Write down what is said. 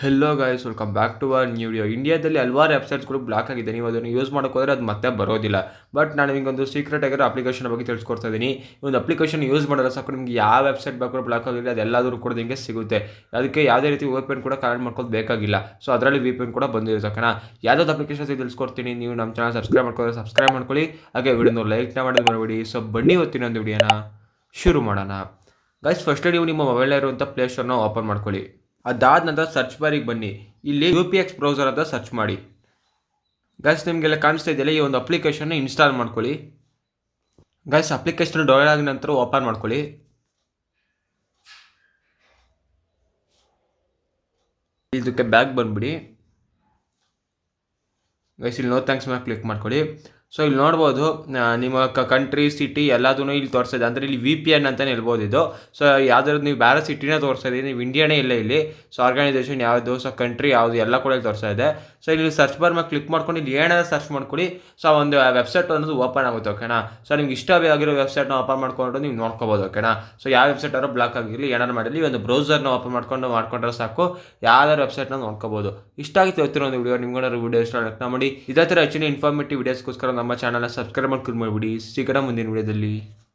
Hello guys, welcome back to our new video. ಇಂಡಿಯಾದಲ್ಲಿ ಹಲವಾರು ವೆಬ್ಸೈಟ್ಸ್ಗಳು block ಆಗಿದೆ. ನೀವು ಅದನ್ನು ಯೂಸ್ ಮಾಡೋಕೆ ಹೋದರೆ ಅದು ಮತ್ತೆ ಬರೋದಿಲ್ಲ. ಬಟ್ ನಾನು ನಿಮಗೊಂದು ಸೀಕ್ರೆಟ್ ಆಗಿರೋ ಅಪ್ಲಿಕೇಶನ್ ಬಗ್ಗೆ ತಿಳಿಸ್ಕೊಡ್ತಾ ಇದ್ದೀನಿ. ಈ ಒಂದು ಅಪ್ಲಿಕೇಶನ್ ಯೂಸ್ ಮಾಡಿದ್ರೆ ಸಾಕು, ನಿಮಗೆ ಯಾವ ವೆಬ್ಸೈಟ್ ಬೇಕಾದ್ರೂ ಬ್ಲಾಕ್ ಆಗಿಲ್ಲ ಅದೆಲ್ಲದರೂ ಕೂಡ ನಿಮಗೆ ಸಿಗುತ್ತೆ. ಅದಕ್ಕೆ ಯಾವುದೇ ರೀತಿ VPN ಕೂಡ ಕನೆಕ್ಟ್ ಮಾಡ್ಕೋದು ಬೇಕಾಗಿಲ್ಲ. ಸೊ ಅದರಲ್ಲಿ VPN ಕೂಡ ಬಂದಿರುತ್ತೆ. ಓಕೆನಾ, ಯಾವ್ದಾದ್ರು ಅಪ್ಲಿಕೇಶನ್ಸ್ ತಿಳಿಸ್ಕೊಡ್ತೀನಿ. ನೀವು ನಮ್ಮ ಚಾನಲ್ ಸಬ್ಸ್ಕ್ರೈಬ್ ಮಾಡ್ಕೊಳ್ಳಿ. ಹಾಗೆ ವಿಡಿಯೋನ ಲೈಕ್ನ ಮಾಡೋದು ಮರಿಬೇಡಿ. ಸೊ ಬನ್ನಿ ಇವತ್ತಿನ ಒಂದು ವಿಡಿಯೋನ ಶುರು ಮಾಡೋಣ. ಗೈಸ್, ಫಸ್ಟ್ ನೀವು ನಿಮ್ಮ ಮೊಬೈಲ್ ಇರುವಂಥ ಪ್ಲೇಸ್ಟೋರ್ನ ಓಪನ್ ಮಾಡ್ಕೊಳ್ಳಿ. ಅದಾದ ನಂತರ ಸರ್ಚ್ ಬಾರಿಗೆ ಬನ್ನಿ. ಇಲ್ಲಿ UPX ಬ್ರೌಸರ್ ಅಂತ ಸರ್ಚ್ ಮಾಡಿ. ಗೈಸ್, ನಿಮಗೆಲ್ಲ ಕಾಣಿಸ್ತಾ ಇದೆಯಲ್ಲ, ಈ ಒಂದು ಅಪ್ಲಿಕೇಶನ್ ಇನ್ಸ್ಟಾಲ್ ಮಾಡ್ಕೊಳ್ಳಿ. ಗೈಸ್, ಅಪ್ಲಿಕೇಶನ್ ಡೌನ್ಲೋಡ್ ಆದ ನಂತರ ಓಪನ್ ಮಾಡ್ಕೊಳ್ಳಿ. ಇದಕ್ಕೆ ಬ್ಯಾಕ್ ಬಂದ್ಬಿಡಿ. ಗೈಸ್, ಇಲ್ಲಿ ನೋ ಥ್ಯಾಂಕ್ಸ್ ಮೇಲೆ ಕ್ಲಿಕ್ ಮಾಡ್ಕೊಳ್ಳಿ. ಸೊ ಇಲ್ಲಿ ನೋಡ್ಬೋದು, ನಿಮ್ಮ ಕಂಟ್ರಿ ಸಿಟಿ ಎಲ್ಲದೂ ಇಲ್ಲಿ ತೋರಿಸ್ತಿದೆ. ಅಂದರೆ ಇಲ್ಲಿ VPN ಅಂತಲೇ ಹೇಳ್ಬೋದು ಇದು. ಸೊ ಯಾವ್ದಾದ್ರು ನೀವು ಬೇರೆ ಸಿಟಿನೇ ತೋರಿಸ್ತಾ ಇದೆ, ನೀವು ಇಂಡಿಯಾನೇ ಇಲ್ಲ ಇಲ್ಲಿ. ಸೊ ಆರ್ಗನೈಸೇಷನ್ ಯಾವುದು, ಸೊ ಕಂಟ್ರಿ ಯಾವುದು ಎಲ್ಲ ಕೂಡ ಇಲ್ಲಿ ತೋರಿಸ್ತಾ ಇದೆ. ಸೊ ಇಲ್ಲಿ ಸರ್ಚ್ ಬಾರ್ ಮೇಲೆ ಕ್ಲಿಕ್ ಮಾಡ್ಕೊಂಡು ಇಲ್ಲಿ ಏನಾದ್ರು ಸರ್ಚ್ ಮಾಡ್ಕೊಳ್ಳಿ. ಸೊ ಒಂದು ವೆಬ್ಸೈಟ್ ಅನ್ನೋದು ಓಪನ್ ಆಗುತ್ತೆ. ಓಕೆನಾ, ಸೊ ನಿಮ್ಗೆ ಇಷ್ಟ ಆಗಿರೋ ವೆಬ್ಸೈಟ್ನ ಓಪನ್ ಮಾಡ್ಕೊಂಡು ನೀವು ನೋಡ್ಕೋಬೋದು. ಓಕೆನಾ, ಸೊ ಯಾವ ವೆಬ್ಸೈಟ್ ಆದ್ರೂ ಬ್ಲಾಕ್ ಆಗಿರಲಿ, ಏನಾರು ಮಾಡಲಿ, ಒಂದು ಬ್ರೌಸರ್ನ ಓಪನ್ ಮಾಡ್ಕೊಂಡ್ರೆ ಸಾಕು, ಯಾವ್ದಾದ್ರು ವೆಬ್ಸೈಟ್ನ ನೋಡ್ಕೋಬೋದು. ಇಷ್ಟ ಆಗಿತ್ತು ಇವತ್ತಿನ ಒಂದು ವಿಡಿಯೋ. ನಿಮ್ಗೆ ವಿಡಿಯೋ ಇಷ್ಟ ಲೈಕ್ ಮಾಡಿ. ಇದೇ ಥರ ಹೆಚ್ಚಿನ ಇನ್ಫಾರ್ಮೇಟಿವ್ ವಿಡಿಯೋಸ್ಗೋಸ್ಕರ ನಮ್ಮ ಚಾನಲ್ನ ಸಬ್ಸ್ಕ್ರೈಬ್ ಮಾಡ್ಕೊಂಡು ಮಾಡಿಬಿಡಿ. ಸಿಗೋಣ ಮುಂದಿನ ವಿಡಿಯೋದಲ್ಲಿ.